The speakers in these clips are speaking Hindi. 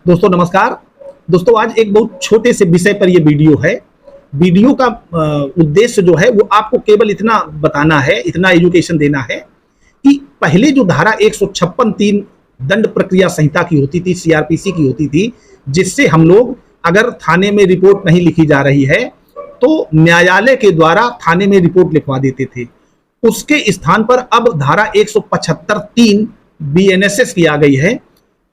दोस्तों नमस्कार। दोस्तों आज एक बहुत छोटे से विषय पर यह वीडियो है। वीडियो का उद्देश्य जो है वो आपको केवल इतना बताना है, इतना एजुकेशन देना है कि पहले जो धारा 156(3) दंड प्रक्रिया संहिता की होती थी, सीआरपीसी की होती थी, जिससे हम लोग अगर थाने में रिपोर्ट नहीं लिखी जा रही है तो न्यायालय के द्वारा थाने में रिपोर्ट लिखवा देते थे। उसके स्थान पर अब धारा 175(3) बीएनएसएस की आ गई है।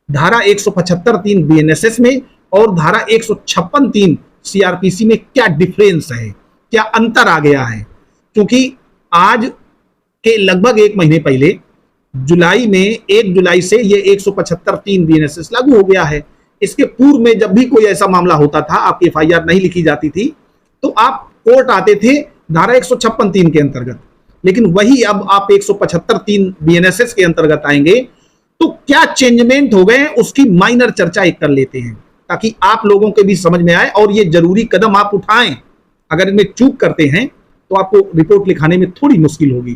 धारा 175(3) बीएनएसएस में और धारा 156(3) सीआरपीसी में क्या डिफरेंस है, क्या अंतर आ गया है? क्योंकि आज के लगभग एक महीने पहले जुलाई में 1 जुलाई से ये 175(3) बीएनएसएस लागू हो गया है। इसके पूर्व में जब भी कोई ऐसा मामला होता था, आपकी एफआईआर नहीं लिखी जाती थी, तो आप कोर्ट आते थे धारा 156(3) के अंतर्गत। लेकिन वही अब आप 175(3) बीएनएसएस के अंतर्गत आएंगे तो क्या चेंजमेंट हो गए उसकी माइनर चर्चा एक कर लेते हैं, ताकि आप लोगों के भी समझ में आए और ये जरूरी कदम आप उठाएं। अगर इनमें चूक करते हैं तो आपको रिपोर्ट लिखाने में थोड़ी मुश्किल होगी।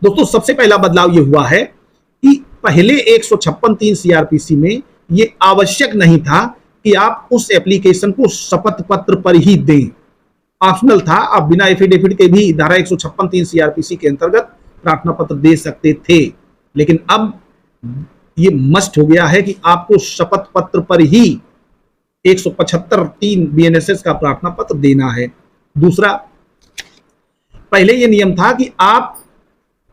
दोस्तों सबसे पहला बदलाव ये हुआ है कि पहले 156(3) सीआरपीसी में ये आवश्यक नहीं था कि आप उस एप्लीकेशन को शपथ पत्र पर ही दें, ऑप्शनल था। आप बिना एफिडेविट के भी धारा 156(3) सीआरपीसी के अंतर्गत प्रार्थना पत्र दे सकते थे। लेकिन अब ये मस्ट हो गया है कि आपको शपथ पत्र पर ही 175(3) बीएनएसएस का प्रार्थना पत्र देना है। दूसरा, पहले ये नियम था कि आप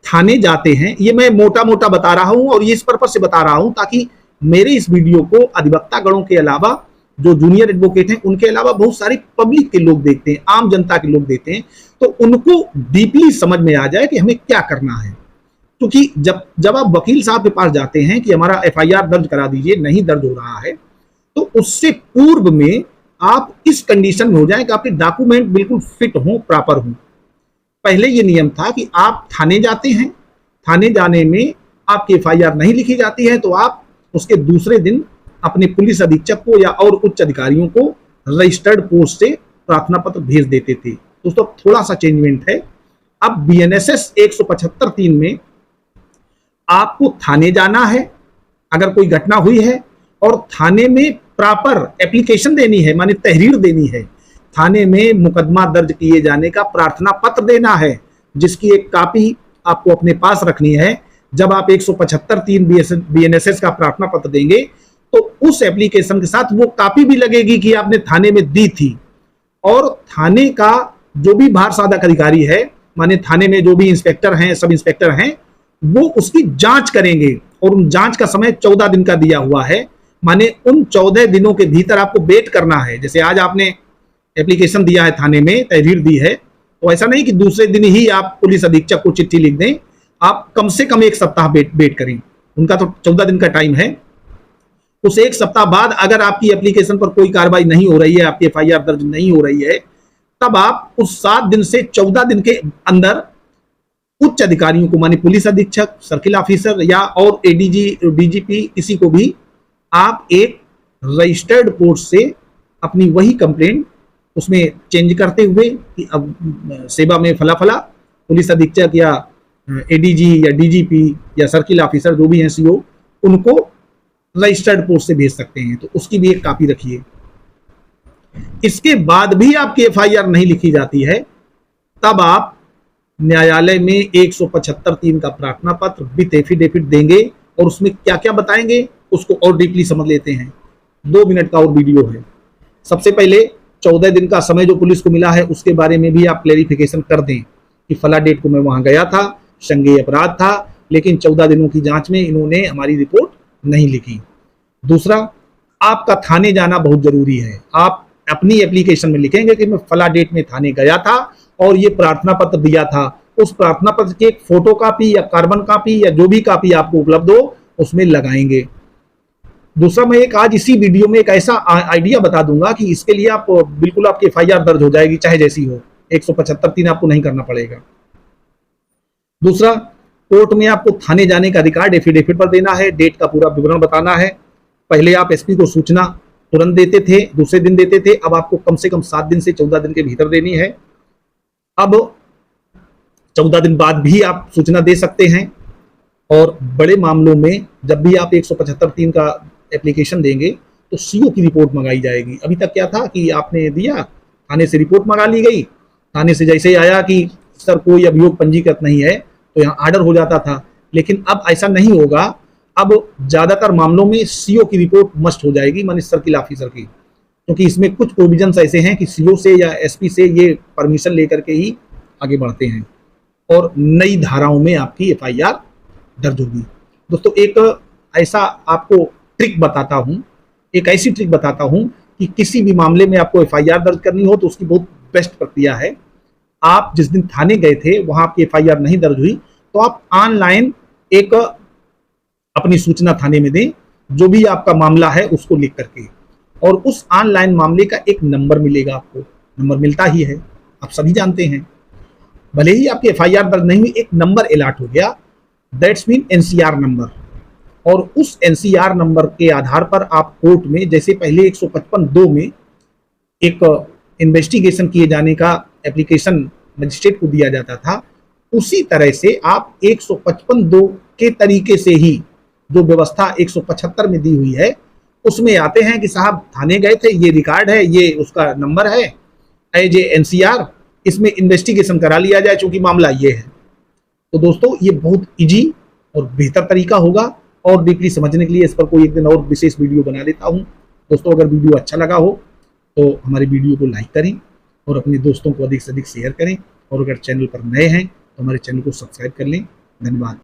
थाने जाते हैं, ये मैं मोटा मोटा बता रहा हूं और ये इस पर्पस से बता रहा हूं ताकि मेरे इस वीडियो को अधिवक्ता गणों के अलावा, जो जूनियर एडवोकेट हैं, उनके अलावा बहुत सारी पब्लिक के लोग देखते हैं, आम जनता के लोग देखते हैं, तो उनको डीपली समझ में आ जाए कि हमें क्या करना है। क्योंकि जब आप वकील साहब के पास जाते हैं कि हमारा एफआईआर दर्ज करा दीजिए, नहीं दर्ज हो रहा है, तो उससे पूर्व में आप इस कंडीशन में हो जाए कि आपके डॉक्यूमेंट बिल्कुल फिट हो, प्रॉपर हो। पहले ये नियम था कि आप थाने जाते हैं, थाने जाने में आपकी एफआईआर नहीं लिखी जाती है तो आप उसके दूसरे दिन अपने पुलिस अधीक्षक को या और उच्च अधिकारियों को रजिस्टर्ड पोस्ट से प्रार्थना पत्र भेज देते थे। दोस्तों थोड़ा सा चेंजमेंट है। अब बीएनएसएस 175(3) में आपको थाने जाना है अगर कोई घटना हुई है, और थाने में प्रॉपर एप्लीकेशन देनी है, माने तहरीर देनी है। थाने में मुकदमा दर्ज किए जाने का प्रार्थना पत्र देना है, जिसकी एक कॉपी आपको अपने पास रखनी है। जब आप 175(3) बीएनएसएस का प्रार्थना पत्र देंगे तो उस एप्लीकेशन के साथ वो कॉपी भी लगेगी कि आपने थाने में दी थी। और थाने का जो भी भार साधक अधिकारी है, माने थाने में जो भी इंस्पेक्टर हैं, सब इंस्पेक्टर हैं, वो उसकी जांच करेंगे और उन जांच का समय 14 दिन का दिया हुआ है। माने उन 14 दिनों के भीतर आपको वेट करना है। जैसे आज आपने एप्लीकेशन दिया है, थाने में तहरीर दी है, तो ऐसा नहीं कि दूसरे दिन ही आप पुलिस अधीक्षक को चिट्ठी लिख दें। आप कम से कम 1 सप्ताह वेट करें, उनका तो 14 दिन का टाइम है। उस 1 सप्ताह बाद अगर आपकी एप्लीकेशन पर कोई कार्रवाई नहीं हो रही है, आपकी एफआईआर दर्ज नहीं हो रही है, तब आप उस 7 दिन से 14 दिन के अंदर उच्च अधिकारियों को, माने पुलिस अधीक्षक, सर्किल ऑफिसर या और एडीजी, डीजीपी, किसी को भी आप एक रजिस्टर्ड पोस्ट से अपनी वही कंप्लेंट उसमें चेंज करते हुए कि अब सेवा में फला फला पुलिस अधीक्षक या एडीजी या डीजीपी या सर्किल ऑफिसर जो भी हैं सीओ, उनको रजिस्टर्ड पोस्ट से भेज सकते हैं। तो उसकी भी एक कॉपी रखिए। इसके बाद भी आपकी एफआईआर नहीं लिखी जाती है, तब आप न्यायालय में 175(3) का प्रार्थना पत्र विथ एफिडेविट देंगे और उसमें क्या क्या बताएंगे उसको और डीपली समझ लेते हैं। 2 मिनट का और वीडियो है। सबसे पहले 14 दिन का समय जो पुलिस को मिला है उसके बारे में भी आप क्लेरिफिकेशन कर दें कि फला डेट को मैं वहां गया था, संज्ञेय अपराध था, लेकिन 14 दिनों की जांच में इन्होंने हमारी रिपोर्ट नहीं लिखी। दूसरा, आपका थाने जाना बहुत जरूरी है। आप अपनी एप्लीकेशन में लिखेंगे कि मैं फला डेट में थाने गया था और ये प्रार्थना पत्र दिया था। उस प्रार्थना पत्र की एक फोटो कॉपी या कार्बन कॉपी या जो भी कॉपी आपको उपलब्ध हो उसमें लगाएंगे। दूसरा, मैं एक आज इसी वीडियो में एक ऐसा आइडिया बता दूंगा कि इसके लिए आप बिल्कुल आपकी एफआईआर दर्ज हो जाएगी, चाहे जैसी हो। 175(3) आपको नहीं करना पड़ेगा। दूसरा, कोर्ट में आपको थाने जाने का रिकॉर्ड एफिडेविट पर देना है, डेट का पूरा विवरण बताना है। पहले आप एसपी को सूचना तुरंत देते थे, दूसरे दिन देते थे, अब आपको कम से कम 7 दिन से 14 दिन के भीतर देनी है। अब 14 दिन बाद भी आप सूचना दे सकते हैं। और बड़े मामलों में जब भी आप 175(3) का एप्लीकेशन देंगे तो सीओ की रिपोर्ट मंगाई जाएगी। अभी तक क्या था कि आपने दिया, थाने से रिपोर्ट मंगा ली गई, थाने से जैसे ही आया कि सर कोई अभियोग पंजीकृत नहीं है तो यहाँ आर्डर हो जाता था। लेकिन अब ऐसा नहीं होगा, अब ज्यादातर मामलों में सीओ की रिपोर्ट मस्ट हो जाएगी, माने सर्किल ऑफिसर की, क्योंकि इसमें कुछ प्रोविजंस ऐसे हैं कि सीओ से या एसपी से ये परमिशन लेकर के ही आगे बढ़ते हैं और नई धाराओं में आपकी एफआईआर दर्ज होगी। दोस्तों एक ऐसा आपको ट्रिक बताता हूं, एक ऐसी ट्रिक बताता हूं कि किसी भी मामले में आपको एफआईआर दर्ज करनी हो तो उसकी बहुत बेस्ट प्रक्रिया है। आप जिस दिन थाने गए थे वहां आपकी एफआईआर नहीं दर्ज हुई तो आप ऑनलाइन एक अपनी सूचना थाने में दें, जो भी आपका मामला है उसको लिख करके, और उस ऑनलाइन मामले का एक नंबर मिलेगा आपको, नंबर मिलता ही है, आप सभी जानते हैं। भले ही आपकी एफआईआर दर्ज नहीं हुई, एक नंबर अलॉट हो गया, दैट्स मीन एनसीआर नंबर, और उस एनसीआर नंबर के आधार पर आप कोर्ट में, जैसे पहले 155(2) में एक इन्वेस्टिगेशन किए जाने का एप्लीकेशन मजिस्ट्रेट को दिया जाता था, उसी तरह से आप 155(2) के तरीके से ही जो व्यवस्था 175 में दी हुई है उसमें आते हैं कि साहब थाने गए थे, ये रिकॉर्ड है, ये उसका नंबर है, एज ए एनसीआर, इसमें इन्वेस्टिगेशन करा लिया जाए चूंकि मामला ये है। तो दोस्तों ये बहुत इजी और बेहतर तरीका होगा, और डीपली समझने के लिए इस पर कोई एक दिन और विशेष वीडियो बना देता हूं। दोस्तों अगर वीडियो अच्छा लगा हो तो हमारी वीडियो को लाइक करें और अपने दोस्तों को अधिक से अधिक शेयर करें, और अगर चैनल पर नए हैं तो हमारे चैनल को सब्सक्राइब कर लें। धन्यवाद।